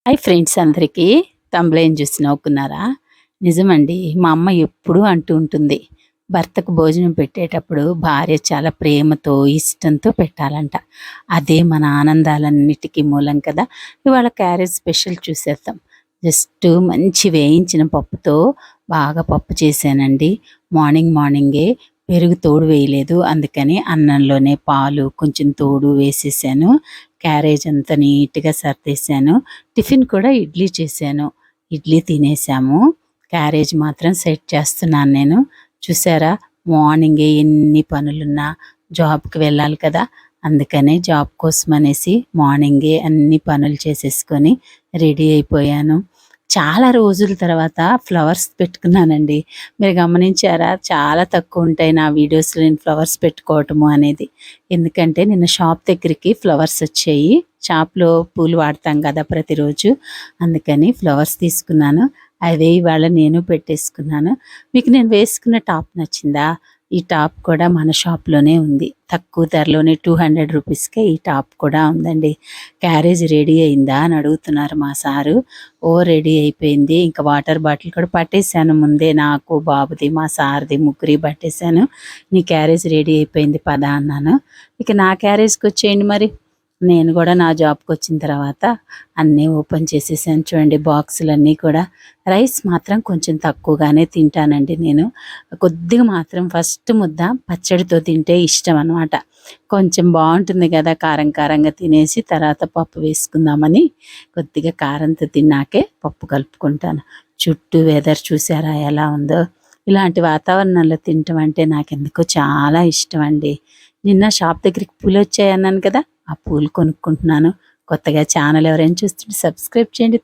Hi friends అందరికీ. తంబ్లైన్ చూసి నవ్వుకున్నారా? నిజమండి. మా అమ్మ ఎప్పుడూ అంటూ ఉంటుంది, భర్తకు భోజనం పెట్టేటప్పుడు భార్య చాలా ప్రేమతో ఇష్టంతో పెట్టాలంట. అదే మన ఆనందాలన్నిటికీ మూలం కదా. ఇవాళ క్యారేజ్ స్పెషల్ చూసేద్దాం. జస్ట్ మంచి వేయించిన పప్పుతో బాగా పప్పు చేశానండి. మార్నింగే పెరుగు తోడు వేయలేదు, అందుకని అన్నంలోనే పాలు కొంచెం తోడు వేసేసాను. క్యారేజ్ అంతా నీట్గా సర్దేశాను. టిఫిన్ కూడా ఇడ్లీ చేశాను. ఇడ్లీ తినేసాము. క్యారేజ్ మాత్రం సెట్ చేస్తున్నాను నేను. చూసారా, మార్నింగే ఎన్ని పనులున్నా జాబ్కి వెళ్ళాలి కదా, అందుకనే జాబ్ కోసం అనేసి మార్నింగే అన్ని పనులు చేసేసుకొని రెడీ అయిపోయాను. చాలా రోజుల తర్వాత ఫ్లవర్స్ పెట్టుకున్నానండి. మీరు గమనించారా? చాలా తక్కువ ఉంటాయి నా వీడియోస్లో నేను ఫ్లవర్స్ పెట్టుకోవటము అనేది. ఎందుకంటే నిన్న షాప్ దగ్గరికి ఫ్లవర్స్ వచ్చాయి. షాప్లో పూలు వాడతాం కదా ప్రతిరోజు, అందుకని ఫ్లవర్స్ తీసుకున్నాను. అవే ఇవాళ నేను పెట్టేసుకున్నాను. మీకు నేను వేసుకున్న టాప్ నచ్చిందా? ఈ టాప్ కూడా మన షాప్లోనే ఉంది. తక్కువ ధరలోనే 200 రూపీస్కే ఈ టాప్ కూడా ఉందండి. క్యారేజ్ రెడీ అయిందా అని అడుగుతున్నారు మా సారు. రెడీ అయిపోయింది. ఇంకా వాటర్ బాటిల్ కూడా పట్టేశాను ముందే. నాకు, బాబుది, మా సార్ది, ముగ్గురి పట్టేశాను. నీ క్యారేజ్ రెడీ అయిపోయింది పదా అన్నాను. ఇక నా క్యారేజ్కి వచ్చేయండి మరి. నేను కూడా నా జాబ్కి వచ్చిన తర్వాత అన్నీ ఓపెన్ చేసేసాను. చూడండి, బాక్సులన్నీ కూడా. రైస్ మాత్రం కొంచెం తక్కువగానే తింటానండి నేను. కొద్దిగా మాత్రం ఫస్ట్ ముద్ద పచ్చడితో తింటే ఇష్టం అనమాట. కొంచెం బాగుంటుంది కదా, కారం కారంగా తినేసి తర్వాత పప్పు వేసుకుందామని కొద్దిగా కారంతో తిన్నాకే పప్పు కలుపుకుంటాను. చుట్టూ వెదర్ చూసారా ఎలా ఉందో? ఇలాంటి వాతావరణంలో తినటం అంటే నాకెందుకో చాలా ఇష్టం అండి. నిన్న షాప్ దగ్గరికి పూలు వచ్చాయన్నాను కదా, ఆ పూలు కొనుక్కుంటున్నాను. కొత్తగా ఛానల్ ఎవరైనా చూస్తుంటే సబ్స్క్రైబ్ చేయండి.